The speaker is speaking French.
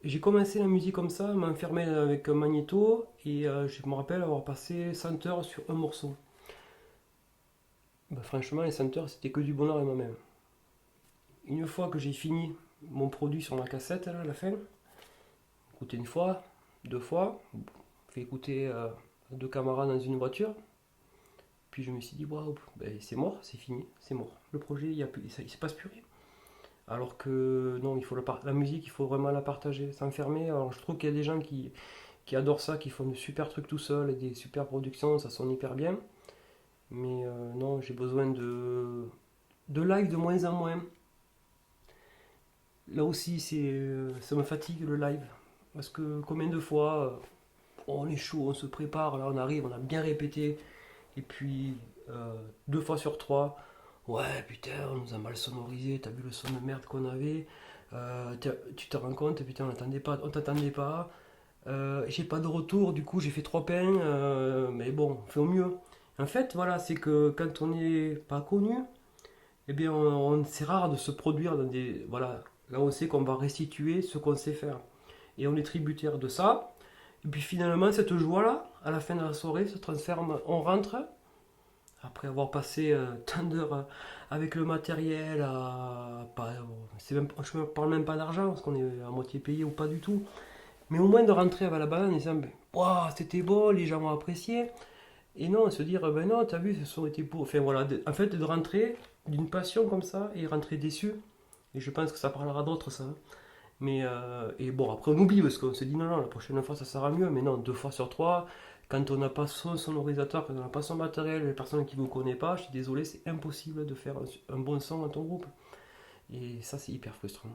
j'ai commencé la musique comme ça, m'enfermer avec un magnéto, et je me rappelle avoir passé 100 heures sur un morceau. Bah, franchement, les 100 heures, c'était que du bonheur et moi-même. Une fois que j'ai fini mon produit sur ma cassette, là, à la fin, écouté une fois, deux fois, fait écouter à deux camarades dans une voiture, puis je me suis dit, waouh, ben, c'est mort, c'est fini, c'est mort. Le projet, il se passe plus rien. Alors que non, la musique, il faut vraiment la partager, s'enfermer. Alors je trouve qu'il y a des gens qui adorent ça, qui font de super trucs tout seuls et des super productions, ça sonne hyper bien. Mais non, j'ai besoin de live de moins en moins. Là aussi, ça me fatigue le live. Parce que combien de fois, on est chaud, on se prépare, là on arrive, on a bien répété. Et puis, deux fois sur trois, ouais putain, on nous a mal sonorisé, t'as vu le son de merde qu'on avait. Tu te rends compte, putain, on t'attendait pas. J'ai pas de retour, du coup j'ai fait trois pains, mais bon, on fait au mieux. En fait, voilà, c'est que quand on n'est pas connu, eh bien, c'est rare de se produire dans des. Voilà, là on sait qu'on va restituer ce qu'on sait faire. Et on est tributaire de ça. Et puis finalement, cette joie-là, à la fin de la soirée, se transforme. On rentre, après avoir passé tant d'heures avec le matériel, je ne parle même pas d'argent, parce qu'on est à moitié payé ou pas du tout. Mais au moins de rentrer avec la banane en disant, ben, waouh, c'était beau, les gens ont apprécié. Et non, se dire, ben non, t'as vu, ce sont été beaux. Enfin voilà, en fait, de rentrer d'une passion comme ça et rentrer déçu. Et je pense que ça parlera d'autres, ça, hein. Mais, et bon, après on oublie parce qu'on se dit, non, non, la prochaine fois ça sera mieux. Mais non, deux fois sur trois, quand on n'a pas son sonorisateur, quand on n'a pas son matériel, les personnes qui ne vous connaissent pas, je suis désolé, c'est impossible de faire un bon son dans ton groupe. Et ça, c'est hyper frustrant.